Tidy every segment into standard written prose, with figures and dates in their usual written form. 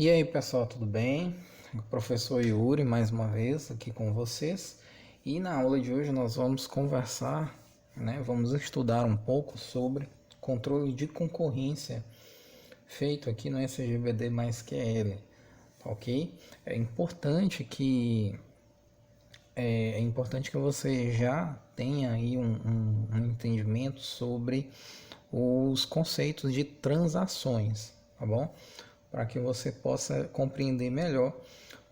E aí pessoal, tudo bem? O professor Yuri mais uma vez aqui com vocês. E na aula de hoje nós vamos conversar, vamos estudar um pouco sobre controle de concorrência feito aqui no SGBD mais QL, ok? É importante que você já tenha aí um entendimento sobre os conceitos de transações, tá bom? Para que você possa compreender melhor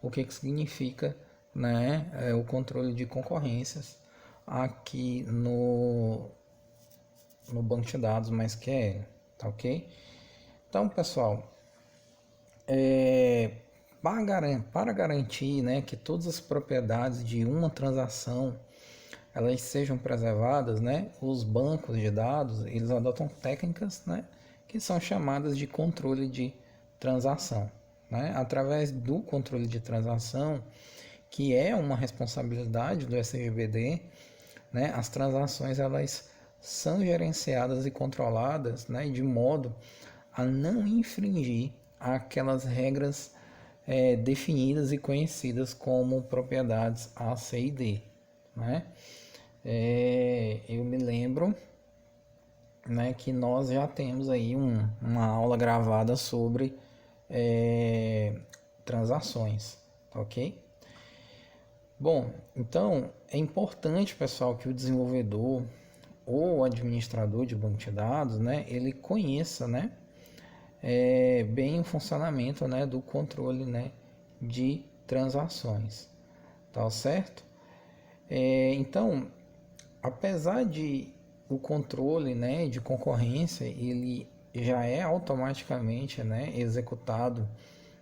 o que significa, o controle de concorrências aqui no banco de dados MySQL, tá ok? Então, pessoal, para garantir, que todas as propriedades de uma transação elas sejam preservadas, os bancos de dados eles adotam técnicas, que são chamadas de controle de transação, através do controle de transação, que é uma responsabilidade do SGBD, as transações elas são gerenciadas e controladas, de modo a não infringir aquelas regras definidas e conhecidas como propriedades A, C e D, eu me lembro, que nós já temos aí uma aula gravada sobre transações, tá ok? Bom, então é importante, pessoal, que o desenvolvedor ou administrador de banco de dados, ele conheça, bem o funcionamento, do controle, de transações, tá certo? Então, apesar de o controle, de concorrência ele já é automaticamente, executado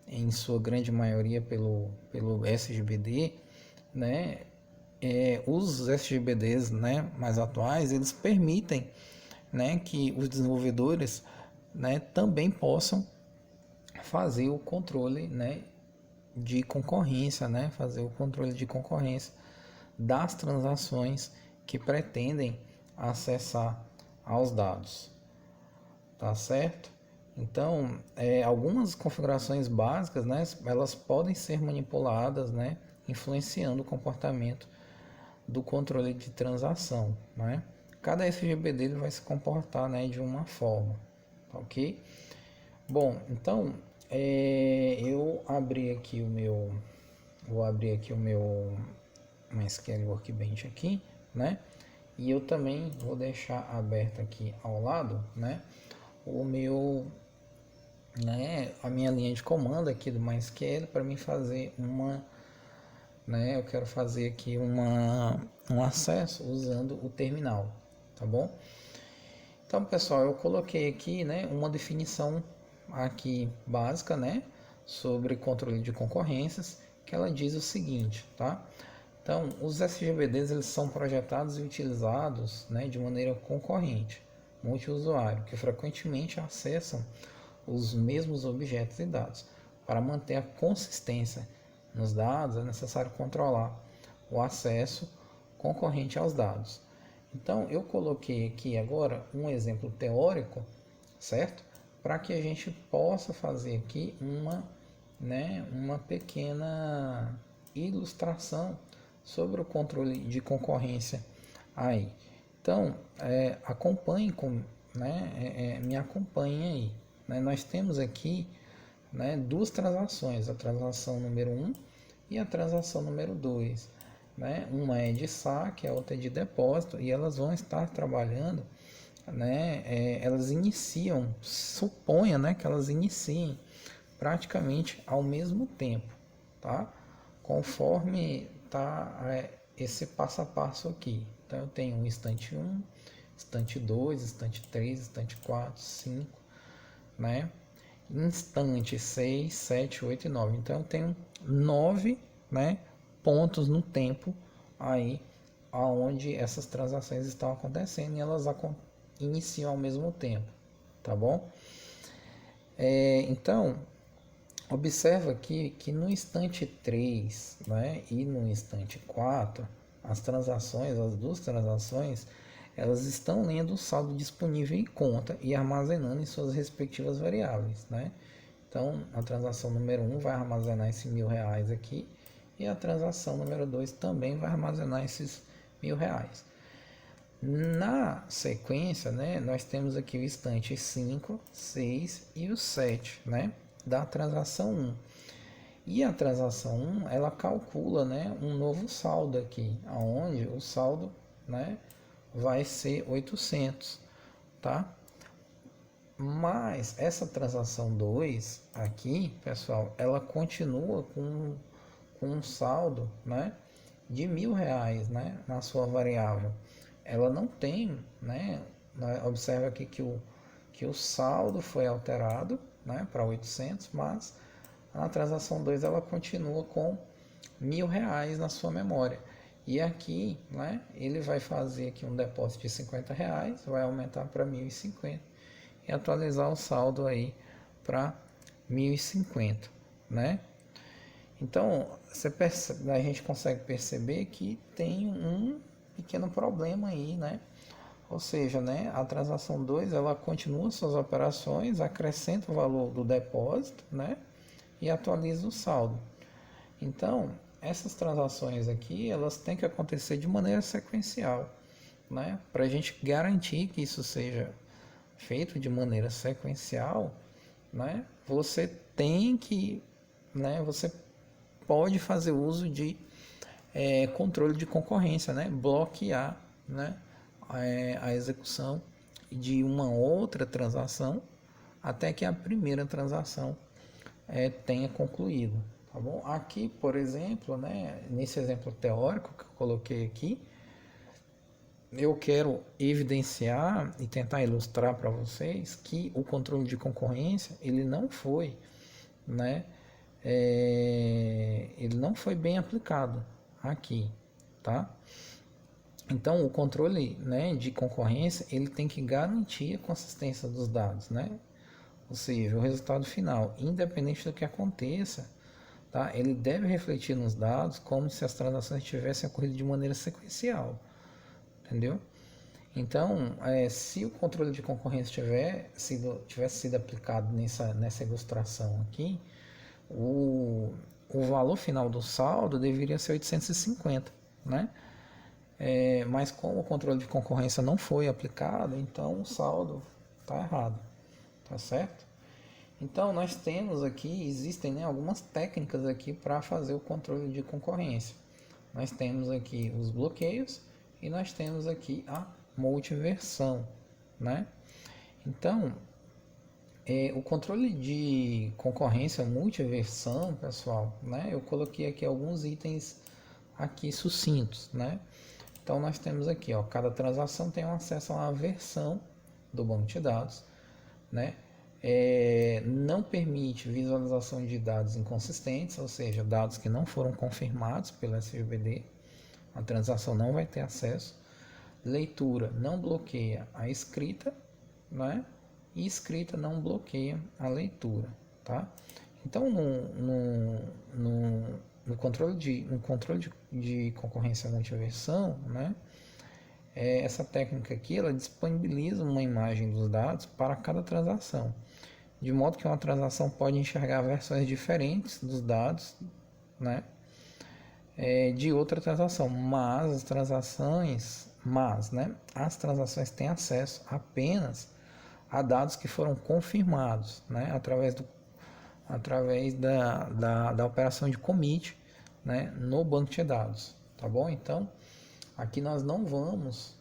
em sua grande maioria pelo SGBD, os SGBDs, mais atuais eles permitem, que os desenvolvedores, também possam fazer o controle, de concorrência, fazer o controle de concorrência das transações que pretendem acessar aos dados, tá certo? Então, algumas configurações básicas, elas podem ser manipuladas, influenciando o comportamento do controle de transação, Cada SGBD ele vai se comportar, de uma forma, tá ok? Bom, então eu abri aqui vou abrir aqui o meu MySQL Workbench aqui, E eu também vou deixar aberto aqui ao lado, o meu, a minha linha de comando aqui do MySQL para mim fazer eu quero fazer aqui um acesso usando o terminal, tá bom? Então, pessoal, eu coloquei aqui, uma definição aqui básica, sobre controle de concorrências, que ela diz o seguinte, tá? Então, os SGBDs eles são projetados e utilizados, de maneira concorrente, multiusuário, que frequentemente acessam os mesmos objetos e dados. Para manter a consistência nos dados, é necessário controlar o acesso concorrente aos dados. Então, eu coloquei aqui agora um exemplo teórico, certo? Para que a gente possa fazer aqui uma pequena ilustração sobre o controle de concorrência aí. Então, acompanhe me acompanhe aí. Nós temos aqui, duas transações, a transação número 1 e a transação número 2. Uma é de saque, a outra é de depósito, e elas vão estar trabalhando, elas iniciam, suponha, que elas iniciem praticamente ao mesmo tempo, tá? Conforme tá esse passo a passo aqui. Então eu tenho um instante 1, instante 2, instante 3, instante 4, 5, instante 6, 7, 8 e 9. Então eu tenho 9, pontos no tempo aí aonde essas transações estão acontecendo e elas iniciam ao mesmo tempo, tá bom? Então, observa aqui que no instante 3, e no instante 4, as duas transações, elas estão lendo o saldo disponível em conta e armazenando em suas respectivas variáveis, Então, Então, a transação número 1 vai armazenar esses R$ 1.000 aqui, e a transação número 2 também vai armazenar esses R$ 1.000. Na sequência, né, nós temos aqui o instante 5, 6 e o 7, né, da transação 1. E a transação 1, ela calcula, né, um novo saldo aqui, onde o saldo, né, vai ser 800, tá? Mas essa transação 2 aqui, pessoal, ela continua com um saldo, né, de R$ 1.000, né, na sua variável. Ela não tem, né, observa aqui que o saldo foi alterado, né, para 800, mas na transação 2 ela continua com R$ 1.000 na sua memória. E aqui, né, ele vai fazer aqui um depósito de R$ 50, vai aumentar para 1.050 e atualizar o saldo aí para 1.050, né? Então, a gente consegue perceber que tem um pequeno problema aí, né? Ou seja, né, a transação 2 ela continua suas operações, acrescenta o valor do depósito, né, e atualiza o saldo. Então, essas transações aqui, elas têm que acontecer de maneira sequencial, né? Para a gente garantir que isso seja feito de maneira sequencial, né? Você tem que, né? Você pode fazer uso de controle de concorrência, né? Bloquear, né, a execução de uma outra transação até que a primeira transação tenha concluído, tá bom? Aqui, por exemplo, né, nesse exemplo teórico que eu coloquei aqui, eu quero evidenciar e tentar ilustrar para vocês que o controle de concorrência ele não foi, né, ele não foi bem aplicado aqui, tá? Então, o controle, né, de concorrência ele tem que garantir a consistência dos dados, né? Ou seja, o resultado final, independente do que aconteça, tá? Ele deve refletir nos dados como se as transações tivessem ocorrido de maneira sequencial, entendeu? Então, se o controle de concorrência tivesse sido aplicado nessa ilustração aqui, o valor final do saldo deveria ser 850, né? Mas como o controle de concorrência não foi aplicado, então o saldo está errado, tá certo? Então nós temos aqui, existem, né, algumas técnicas aqui para fazer o controle de concorrência. Nós temos aqui os bloqueios e nós temos aqui a multiversão, né? Então, o controle de concorrência multiversão, pessoal, né? Eu coloquei aqui alguns itens aqui sucintos, né? Então nós temos aqui, ó, cada transação tem um acesso a uma versão do banco de dados, né? Não permite visualização de dados inconsistentes, ou seja, dados que não foram confirmados pelo SGBD, a transação não vai ter acesso. Leitura não bloqueia a escrita, né? E escrita não bloqueia a leitura, tá? Então, no controle de concorrência multiversão, né? Essa técnica aqui, ela disponibiliza uma imagem dos dados para cada transação, de modo que uma transação pode enxergar versões diferentes dos dados, né, de outra transação, mas as transações têm acesso apenas a dados que foram confirmados, né, através da operação de commit, né, no banco de dados, tá bom? Então, aqui nós não vamos,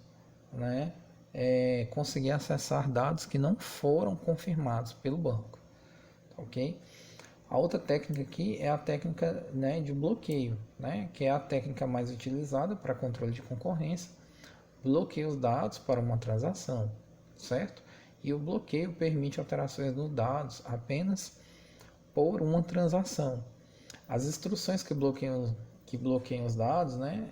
né, conseguir acessar dados que não foram confirmados pelo banco, ok? A outra técnica aqui é a técnica, né, de bloqueio, né, que é a técnica mais utilizada para controle de concorrência. Bloqueia os dados para uma transação, certo? E o bloqueio permite alterações nos dados apenas por uma transação. As instruções que bloqueiam os dados, né,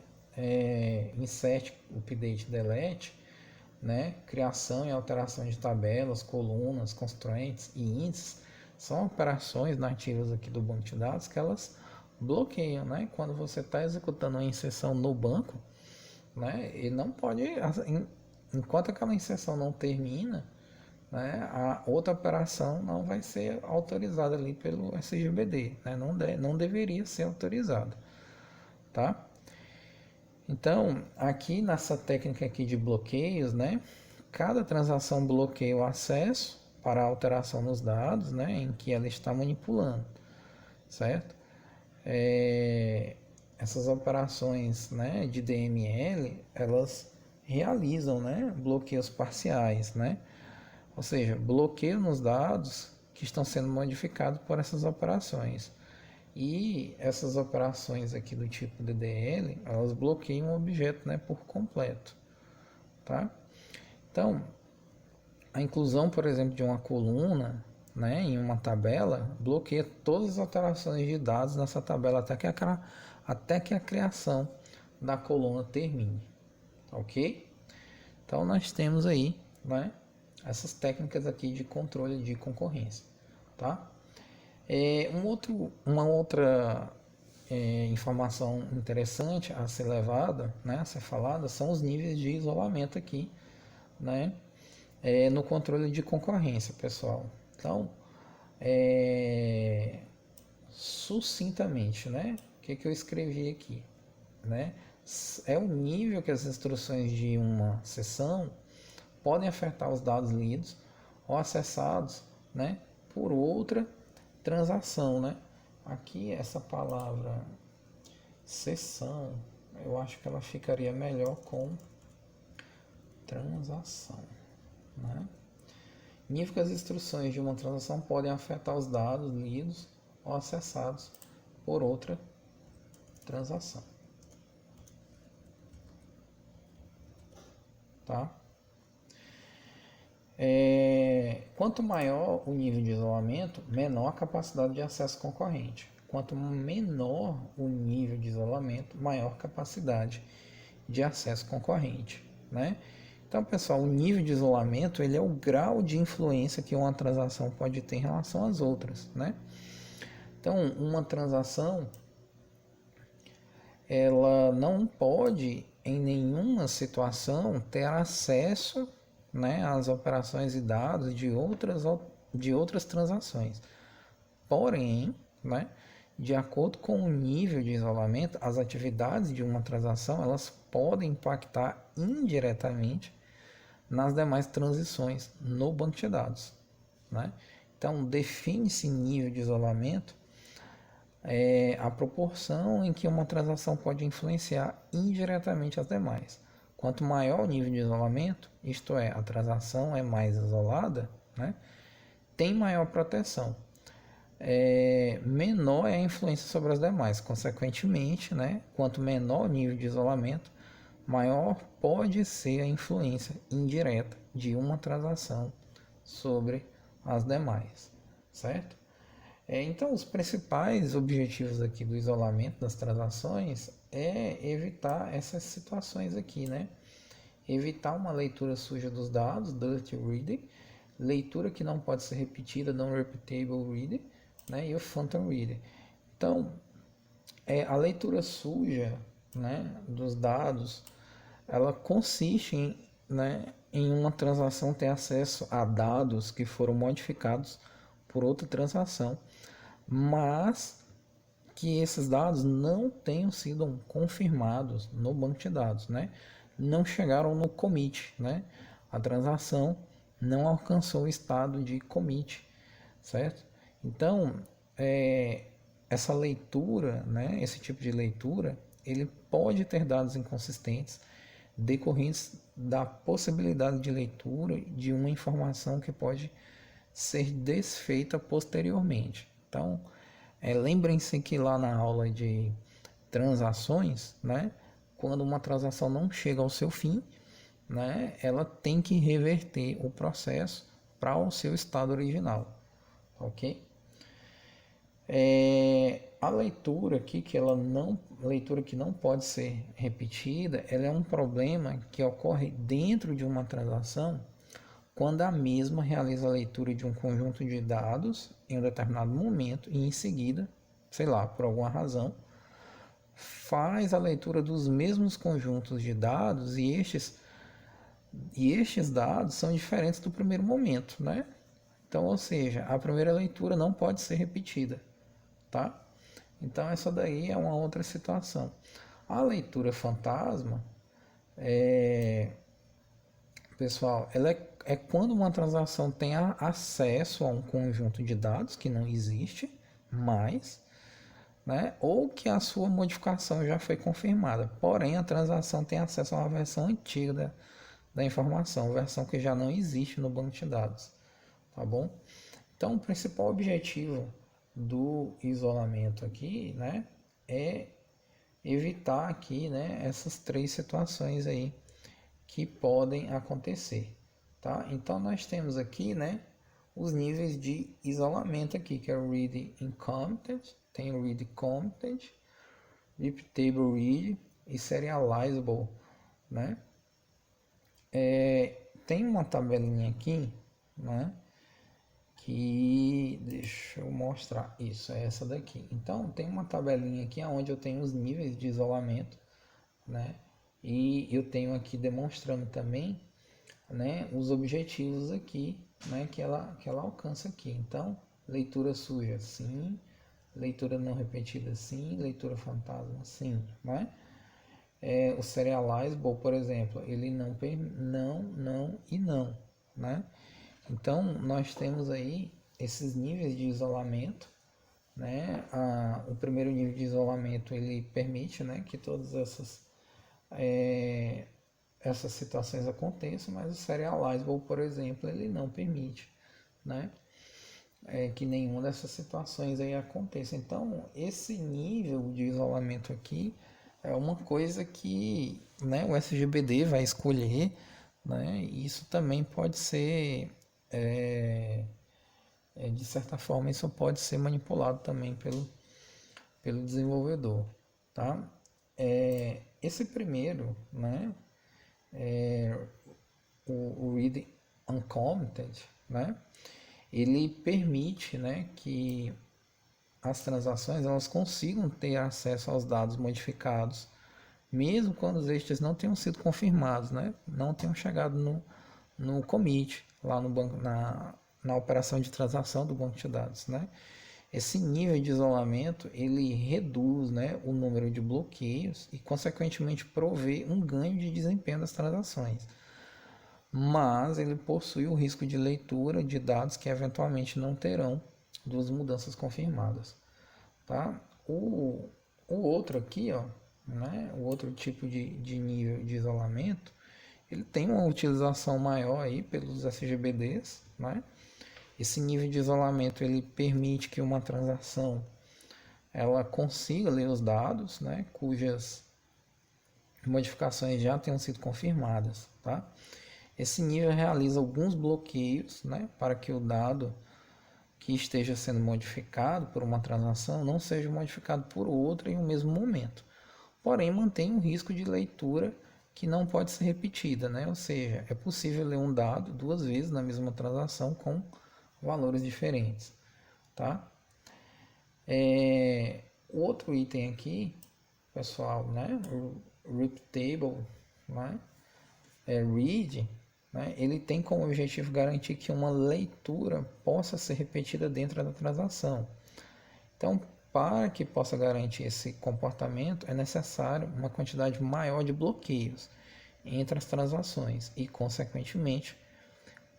insert, update, delete, né, criação e alteração de tabelas, colunas, constraints e índices, são operações nativas aqui do banco de dados que elas bloqueiam, né? Quando você está executando uma inserção no banco, né, ele não pode, enquanto aquela inserção não termina, né, a outra operação não vai ser autorizada ali pelo SGBD, né, não deveria ser autorizada, tá? Então, aqui nessa técnica aqui de bloqueios, né, cada transação bloqueia o acesso para a alteração nos dados, né, em que ela está manipulando, certo? Essas operações, né, de DML, elas realizam, né, bloqueios parciais, né? Ou seja, bloqueio nos dados que estão sendo modificados por essas operações. E essas operações aqui do tipo DDL, elas bloqueiam o objeto, né, por completo, tá? Então, a inclusão, por exemplo, de uma coluna, né, em uma tabela, bloqueia todas as alterações de dados nessa tabela até que a criação da coluna termine, ok? Então, nós temos aí, né, essas técnicas aqui de controle de concorrência, tá? Uma outra informação interessante a ser levada, né, a ser falada, são os níveis de isolamento aqui, né, no controle de concorrência, pessoal. Então, sucintamente, né, o que eu escrevi aqui, né, é o nível que as instruções de uma sessão podem afetar os dados lidos ou acessados, né, por outra transação, né? Aqui essa palavra sessão, eu acho que ela ficaria melhor com transação, né? Nível que as instruções de uma transação podem afetar os dados lidos ou acessados por outra transação, tá? Quanto maior o nível de isolamento, menor a capacidade de acesso concorrente. Quanto menor o nível de isolamento, maior capacidade de acesso concorrente, né? Então, pessoal, o nível de isolamento ele é o grau de influência que uma transação pode ter em relação às outras, né? Então, uma transação ela não pode em nenhuma situação ter acesso, né, às operações e dados de outras transações. Porém, né, de acordo com o nível de isolamento, as atividades de uma transação elas podem impactar indiretamente nas demais transições no banco de dados, né? Então, define-se nível de isolamento a proporção em que uma transação pode influenciar indiretamente as demais. Quanto maior o nível de isolamento, isto é, a transação é mais isolada, né, tem maior proteção. Menor é a influência sobre as demais. Consequentemente, né, quanto menor o nível de isolamento, maior pode ser a influência indireta de uma transação sobre as demais, certo? Então, os principais objetivos aqui do isolamento das transações é evitar essas situações aqui, né? Evitar uma leitura suja dos dados, dirty reading, leitura que não pode ser repetida, non-repeatable reading, né? E o phantom reading. Então, a leitura suja, né, dos dados, ela consiste em uma transação ter acesso a dados que foram modificados por outra transação, mas que esses dados não tenham sido confirmados no banco de dados, né? Não chegaram no commit, né? A transação não alcançou o estado de commit, certo? Então, essa leitura, né? Esse tipo de leitura, ele pode ter dados inconsistentes decorrentes da possibilidade de leitura de uma informação que pode ser desfeita posteriormente. Então, lembrem-se que lá na aula de transações, né, quando uma transação não chega ao seu fim, né, ela tem que reverter o processo para o seu estado original, ok? A leitura aqui leitura que não pode ser repetida, ela é um problema que ocorre dentro de uma transação quando a mesma realiza a leitura de um conjunto de dados em um determinado momento e em seguida, sei lá, por alguma razão, faz a leitura dos mesmos conjuntos de dados e estes E estes dados são diferentes do primeiro momento, né? Então, ou seja, a primeira leitura não pode ser repetida, tá? Então, essa daí é uma outra situação. A leitura fantasma, pessoal, ela é quando uma transação tem acesso a um conjunto de dados que não existe mais, né? Ou que a sua modificação já foi confirmada. Porém, a transação tem acesso a uma versão antiga da informação, versão que já não existe no banco de dados, tá bom? Então, o principal objetivo do isolamento aqui, né, é evitar aqui, né, essas três situações aí que podem acontecer, tá? Então, nós temos aqui, né, os níveis de isolamento aqui, que é o read incompetent, tem o read competent, repeatable read e serializable, né? Tem uma tabelinha aqui, né? Que deixa eu mostrar, isso é essa daqui. Então tem uma tabelinha aqui onde eu tenho os níveis de isolamento, né? E eu tenho aqui demonstrando também, né, os objetivos aqui, né, que ela alcança aqui. Então, leitura suja, sim; leitura não repetida, sim; leitura fantasma, sim, né? O serializable, por exemplo, ele não e não, né? Então, nós temos aí esses níveis de isolamento, né? O primeiro nível de isolamento, ele permite, né, que todas essas situações aconteçam, mas o serializable, por exemplo, ele não permite, né, que nenhuma dessas situações aí aconteça. Então, esse nível de isolamento aqui é uma coisa que, né, o SGBD vai escolher, né? E isso também pode ser, de certa forma, isso pode ser manipulado também pelo desenvolvedor, tá? Esse primeiro, né, o read uncommented, né, ele permite, né, que as transações elas consigam ter acesso aos dados modificados, mesmo quando estes não tenham sido confirmados, né, não tenham chegado no commit, lá no banco, na operação de transação do banco de dados, né. Esse nível de isolamento ele reduz, né, o número de bloqueios e, consequentemente, provê um ganho de desempenho das transações. Mas ele possui o risco de leitura de dados que eventualmente não terão duas mudanças confirmadas, tá? O outro aqui, ó, né, o outro tipo de nível de isolamento, ele tem uma utilização maior aí pelos SGBDs, né? Esse nível de isolamento ele permite que uma transação ela consiga ler os dados, né, cujas modificações já tenham sido confirmadas, tá? Esse nível realiza alguns bloqueios, né, para que o dado que esteja sendo modificado por uma transação não seja modificado por outra em um mesmo momento. Porém, mantém um risco de leitura que não pode ser repetida, né? Ou seja, é possível ler um dado duas vezes na mesma transação com valores diferentes, tá? O outro item aqui, pessoal, né? O repeatable, né? Read, né? Ele tem como objetivo garantir que uma leitura possa ser repetida dentro da transação. Então, para que possa garantir esse comportamento, é necessário uma quantidade maior de bloqueios entre as transações e, consequentemente,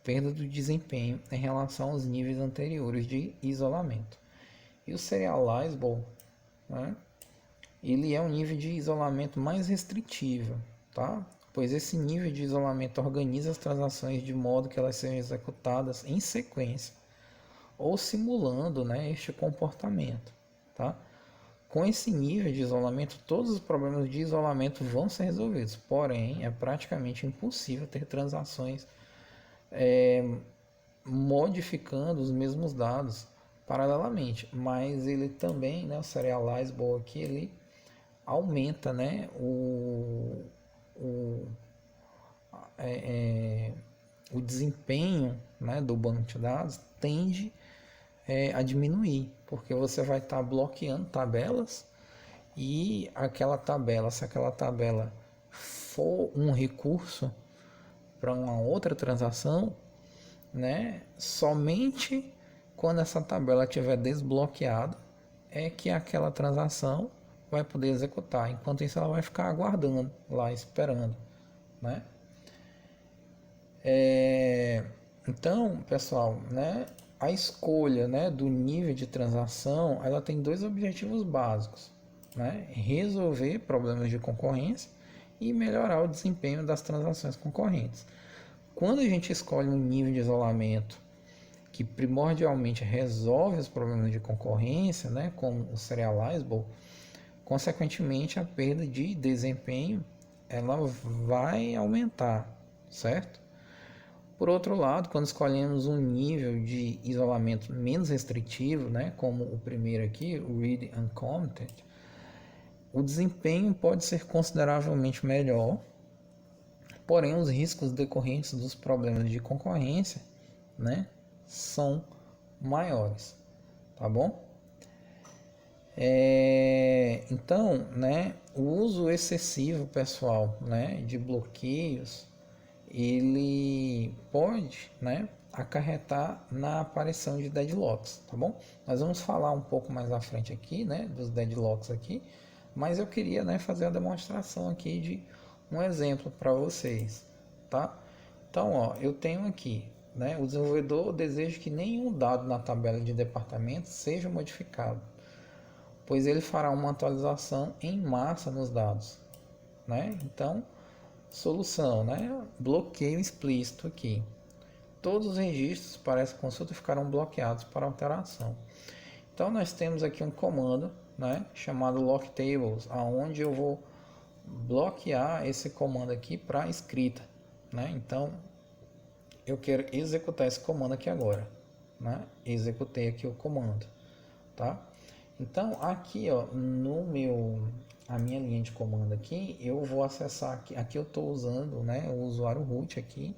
perda do desempenho em relação aos níveis anteriores de isolamento. E o serializable, né, ele é um nível de isolamento mais restritivo, tá? Pois esse nível de isolamento organiza as transações de modo que elas sejam executadas em sequência ou simulando, né, este comportamento, tá? Com esse nível de isolamento, todos os problemas de isolamento vão ser resolvidos, porém é praticamente impossível ter transações modificando os mesmos dados paralelamente, mas ele também, né, o serializable aqui, ele aumenta, né, o desempenho, né, do banco de dados tende a diminuir, porque você vai estar bloqueando tabelas e aquela tabela, se aquela tabela for um recurso, para uma outra transação, né? Somente quando essa tabela estiver desbloqueada é que aquela transação vai poder executar. Enquanto isso, ela vai ficar aguardando lá, esperando, né? Então, pessoal, né? A escolha, né, do nível de transação, ela tem dois objetivos básicos, né? Resolver problemas de concorrência e melhorar o desempenho das transações concorrentes. Quando a gente escolhe um nível de isolamento que primordialmente resolve os problemas de concorrência, né, como o serializable, consequentemente a perda de desempenho ela vai aumentar, certo? Por outro lado, quando escolhemos um nível de isolamento menos restritivo, né, como o primeiro aqui, o Read Uncommented, o desempenho pode ser consideravelmente melhor, porém os riscos decorrentes dos problemas de concorrência, né, são maiores, tá bom? Então, né, o uso excessivo, pessoal, né, de bloqueios, ele pode, né, acarretar na aparição de deadlocks, tá bom? Nós vamos falar um pouco mais à frente aqui, né, dos deadlocks aqui, mas eu queria, né, fazer a demonstração aqui de um exemplo para vocês, tá? Então, ó, eu tenho aqui, né, o desenvolvedor deseja que nenhum dado na tabela de departamento seja modificado, pois ele fará uma atualização em massa nos dados, né? Então, solução, né? Bloqueio explícito aqui. Todos os registros para essa consulta ficarão bloqueados para alteração. Então, nós temos aqui um comando, né, chamado lock tables, aonde eu vou bloquear esse comando aqui para escrita, né? Então, eu quero executar esse comando aqui agora, né? Executei aqui o comando, tá? Então, aqui, ó, a minha linha de comando aqui, eu vou acessar aqui eu estou usando, né, o usuário root aqui,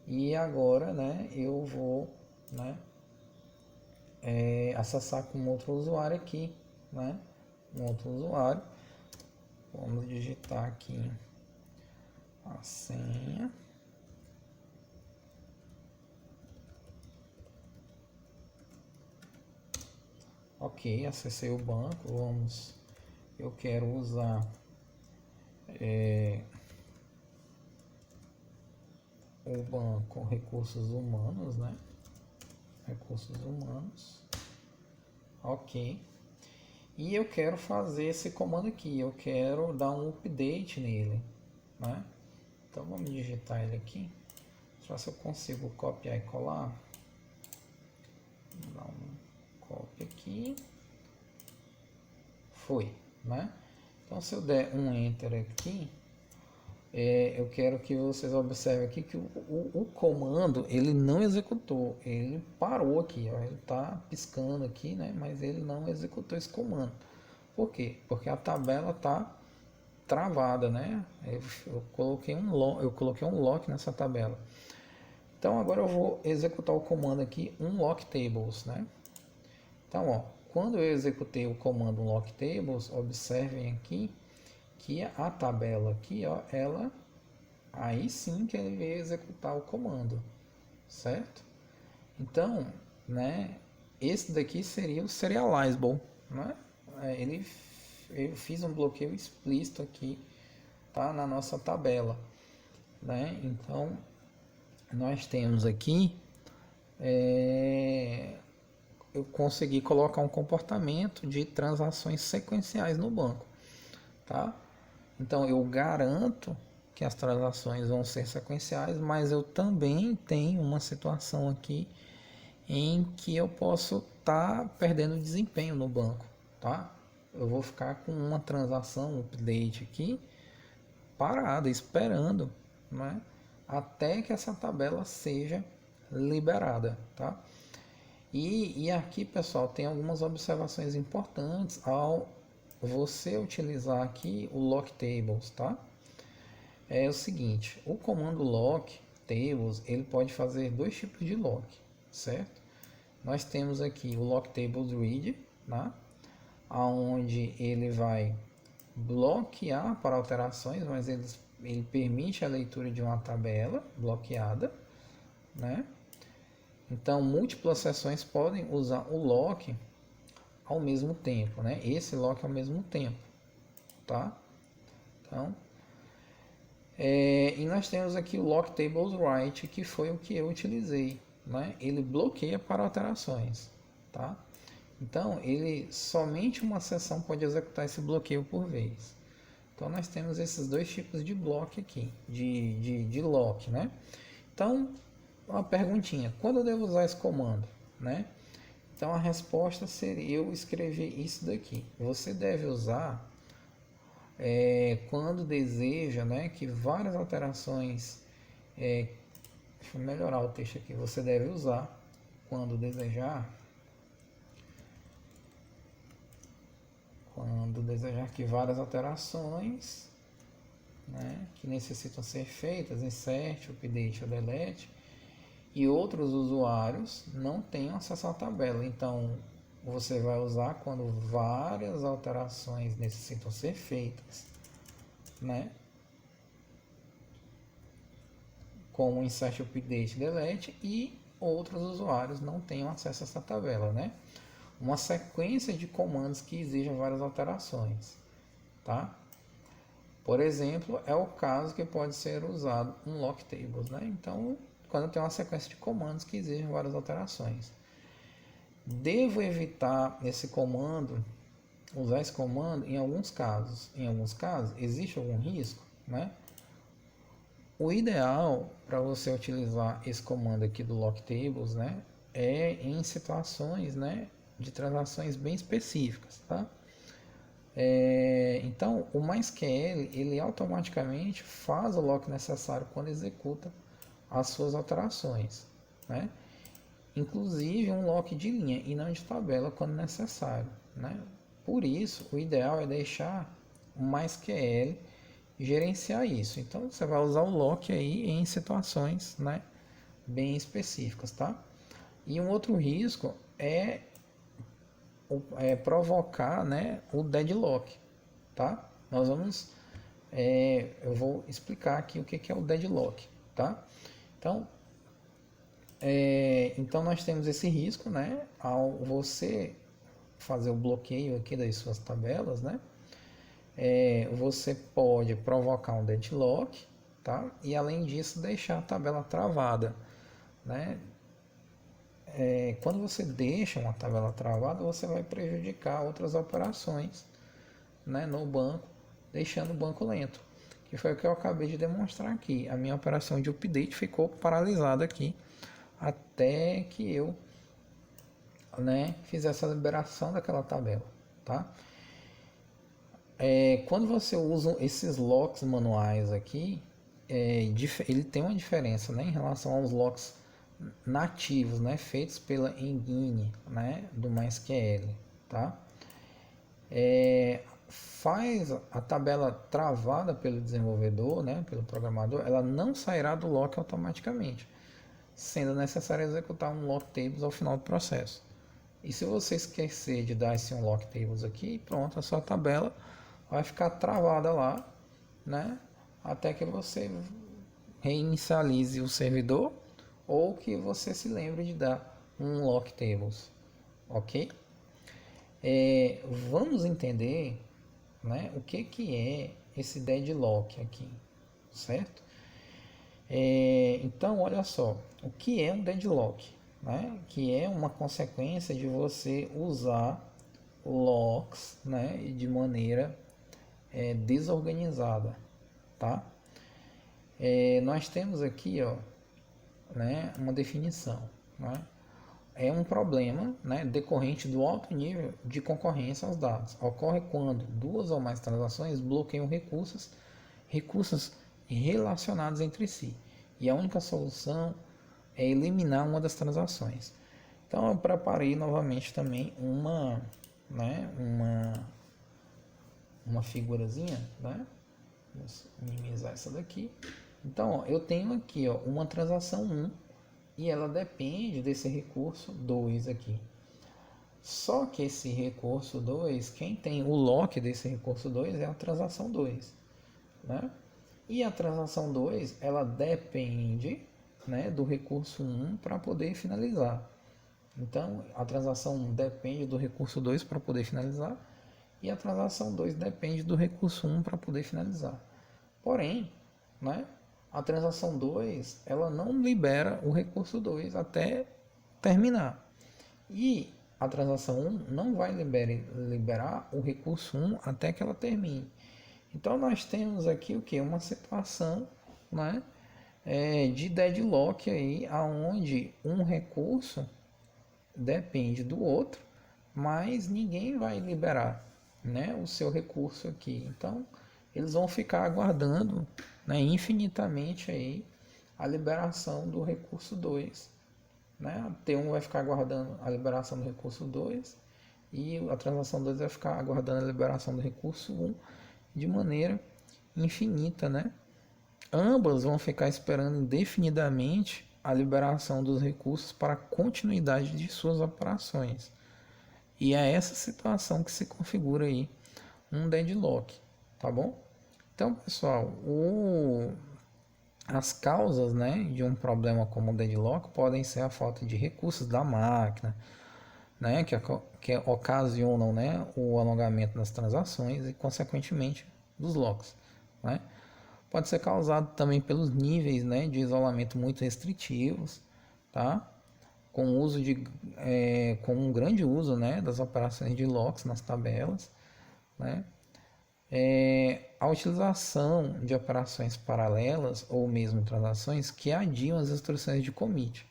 e agora, né, eu vou, né, acessar com outro usuário aqui, né, um outro usuário. Vamos digitar aqui a senha. Ok, acessei o banco. Eu quero usar o banco recursos humanos, né? Recursos humanos. Ok. E eu quero fazer esse comando aqui. Eu quero dar um update nele, né? Então vamos digitar ele aqui. Só se eu consigo copiar e colar. Vou dar um copy aqui. Foi, né? Então se eu der um enter aqui, eu quero que vocês observem aqui que o comando ele não executou, ele parou aqui, ó, ele está piscando aqui, né? Mas ele não executou esse comando. Por quê? Porque a tabela está travada, né? Eu coloquei um lock nessa tabela. Então agora eu vou executar o comando aqui lock tables, né? Então, ó, quando eu executei o comando lock tables, observem aqui que a tabela aqui, ó, ela aí sim que ele veio executar o comando, certo? Então, né, esse daqui seria o serializable, né? Eu fiz um bloqueio explícito aqui, tá, na nossa tabela, né? Então, nós temos aqui eu consegui colocar um comportamento de transações sequenciais no banco, tá? Então eu garanto que as transações vão ser sequenciais, mas eu também tenho uma situação aqui em que eu posso estar perdendo desempenho no banco, tá? Eu vou ficar com uma transação update aqui parada, esperando, né, até que essa tabela seja liberada, tá? E aqui, pessoal, tem algumas observações importantes ao você utilizar aqui o lock tables, tá? É o seguinte, o comando lock tables, ele pode fazer dois tipos de lock, certo? Nós temos aqui o lock tables read, tá? Onde ele vai bloquear para alterações, mas ele permite a leitura de uma tabela bloqueada, né? Então, múltiplas sessões podem usar o lock ao mesmo tempo, né? Esse lock ao mesmo tempo, tá? Então, e nós temos aqui o lock tables write, que foi o que eu utilizei, né? Ele bloqueia para alterações, tá? Então, ele somente uma sessão pode executar esse bloqueio por vez. Então, nós temos esses dois tipos de block aqui, de lock, né? Então, uma perguntinha, quando eu devo usar esse comando, né? Então, a resposta seria eu escrever isso daqui. Você deve usar quando deseja, né, que várias alterações, deixa eu melhorar o texto aqui, você deve usar quando desejar que várias alterações, né, que necessitam ser feitas, insert, update ou delete, e outros usuários não tenham acesso à tabela. Então, você vai usar quando várias alterações necessitam ser feitas, né, como insert, update, delete, e outros usuários não tenham acesso a essa tabela, né? Uma sequência de comandos que exijam várias alterações, tá? Por exemplo, é o caso que pode ser usado um lock tables, né? Então, quando tem uma sequência de comandos que exigem várias alterações. Devo evitar esse comando, usar esse comando em alguns casos. Em alguns casos, existe algum risco, né? O ideal para você utilizar esse comando aqui do lock tables, né, é em situações, né, de transações bem específicas, tá? Então, o MySQL, ele automaticamente faz o lock necessário quando executa as suas alterações, né? Inclusive um lock de linha e não de tabela quando necessário, né? Por isso, o ideal é deixar o MySQL gerenciar isso. Então, você vai usar o lock aí em situações, né, bem específicas, tá? E um outro risco é provocar, né, o deadlock, tá? Nós vamos, eu vou explicar aqui o que é o deadlock, tá? Então, então nós temos esse risco, né, ao você fazer o bloqueio aqui das suas tabelas, né? Você pode provocar um deadlock, tá? E além disso deixar a tabela travada, né? Quando você deixa uma tabela travada, você vai prejudicar outras operações, né, no banco, deixando o banco lento, que foi o que eu acabei de demonstrar aqui. A minha operação de update ficou paralisada aqui até que eu, né, fizesse a liberação daquela tabela, tá? Quando você usa esses locks manuais aqui, ele tem uma diferença, né, em relação aos locks nativos, né, feitos pela engine, né, do MySQL, tá? Faz a tabela travada pelo desenvolvedor, né, pelo programador, ela não sairá do lock automaticamente, sendo necessário executar um lock tables ao final do processo. E se você esquecer de dar esse unlock tables aqui, pronto, a sua tabela vai ficar travada lá, né, até que você reinicialize o servidor ou que você se lembre de dar um lock tables, ok? Vamos entender, né, o que é esse deadlock aqui, certo? Então, olha só, o que é um deadlock? Né? Que é uma consequência de você usar locks, né, de maneira desorganizada, tá? Nós temos aqui, ó, né, uma definição, né? É um problema, né, decorrente do alto nível de concorrência aos dados. Ocorre quando duas ou mais transações bloqueiam recursos relacionados entre si. E a única solução é eliminar uma das transações. Então eu preparei novamente também né, uma figurazinha, né? Vamos minimizar essa daqui. Então, ó, eu tenho aqui, ó, uma transação 1 e ela depende desse recurso 2 aqui. Só que esse recurso 2, quem tem o lock desse recurso 2 é a transação 2, né? E a transação 2, ela depende, né, do recurso 1 para poder finalizar. Então, a transação 1 depende do recurso 2 para poder finalizar, e a transação 2 depende do recurso 1 para poder finalizar. Porém, né, a transação 2 ela não libera o recurso 2 até terminar. E a transação 1 não vai liberar o recurso 1 até que ela termine. Então nós temos aqui o que? Uma situação, né, de deadlock aí, aonde um recurso depende do outro, mas ninguém vai liberar, né, o seu recurso aqui. Então eles vão ficar aguardando, né, infinitamente aí a liberação do recurso 2. Né? A T1 vai ficar aguardando a liberação do recurso 2 e a transação 2 vai ficar aguardando a liberação do recurso 1 de maneira infinita. Né? Ambas vão ficar esperando indefinidamente a liberação dos recursos para a continuidade de suas operações. E é essa situação que se configura aí um deadlock, tá bom? Então, pessoal, as causas, né, de um problema como o deadlock podem ser a falta de recursos da máquina, né, que ocasionam, né, o alongamento das transações e, consequentemente, dos locks. Né? Pode ser causado também pelos níveis, né, de isolamento muito restritivos, tá? Com um grande uso, né, das operações de locks nas tabelas, né? A utilização de operações paralelas ou mesmo transações que adiam as instruções de commit,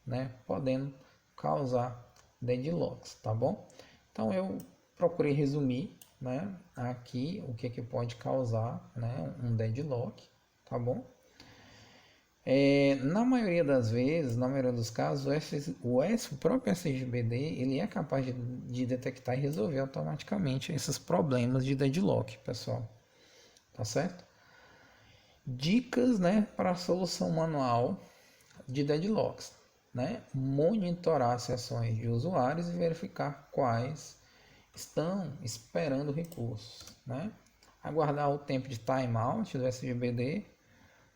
né, podendo causar deadlocks, tá bom? Então eu procurei resumir, né, aqui o que pode causar, né, um deadlock, tá bom? Na maioria das vezes, na maioria dos casos, o próprio SGBD ele é capaz de detectar e resolver automaticamente esses problemas de deadlock, pessoal. Tá certo? Dicas, né, para a solução manual de deadlocks. Né? Monitorar as sessões de usuários e verificar quais estão esperando recursos. Né? Aguardar o tempo de timeout do SGBD.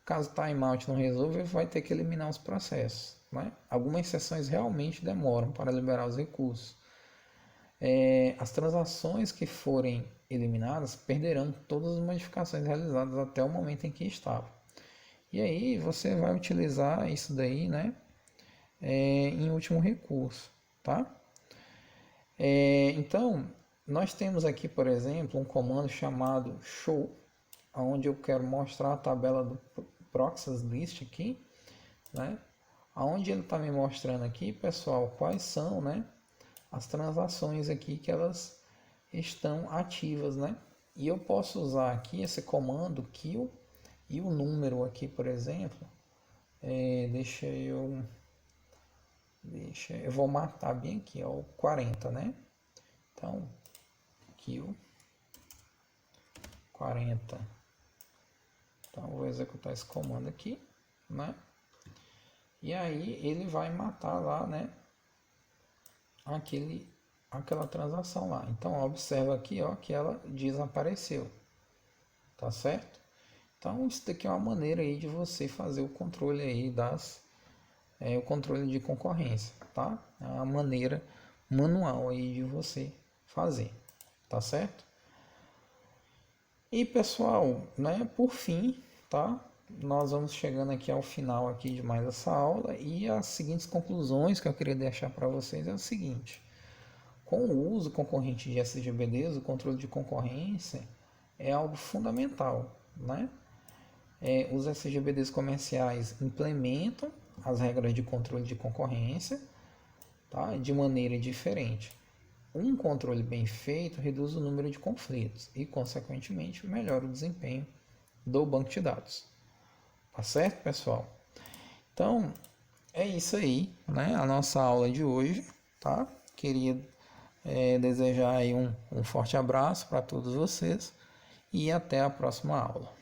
Caso o timeout não resolva, vai ter que eliminar os processos. Né? Algumas sessões realmente demoram para liberar os recursos. As transações que forem eliminadas perderão todas as modificações realizadas até o momento em que estavam. E aí você vai utilizar isso daí, né, em último recurso, tá? Então, nós temos aqui, por exemplo, um comando chamado show, onde eu quero mostrar a tabela do Proxies List aqui, né? Onde ele está me mostrando aqui, pessoal, quais são, né, as transações aqui que elas estão ativas, né? E eu posso usar aqui esse comando kill e o número aqui, por exemplo, eu vou matar bem aqui, ó, o 40, né? Então, kill 40. Então, vou executar esse comando aqui, né? E aí ele vai matar lá, né, aquela transação lá. Então observa aqui, ó, que ela desapareceu, tá certo? Então isso daqui é uma maneira aí de você fazer o controle aí o controle de concorrência, tá? É uma maneira manual aí de você fazer, tá certo? E pessoal, né, por fim, tá? Nós vamos chegando aqui ao final aqui de mais essa aula e as seguintes conclusões que eu queria deixar para vocês é o seguinte: com o uso concorrente de SGBDs, o controle de concorrência é algo fundamental, né? Os SGBDs comerciais implementam as regras de controle de concorrência, tá, de maneira diferente. Um controle bem feito reduz o número de conflitos e, consequentemente, melhora o desempenho do banco de dados. Tá certo, pessoal? Então, é isso aí, né? A nossa aula de hoje, tá? Queria desejar aí um forte abraço para todos vocês e até a próxima aula.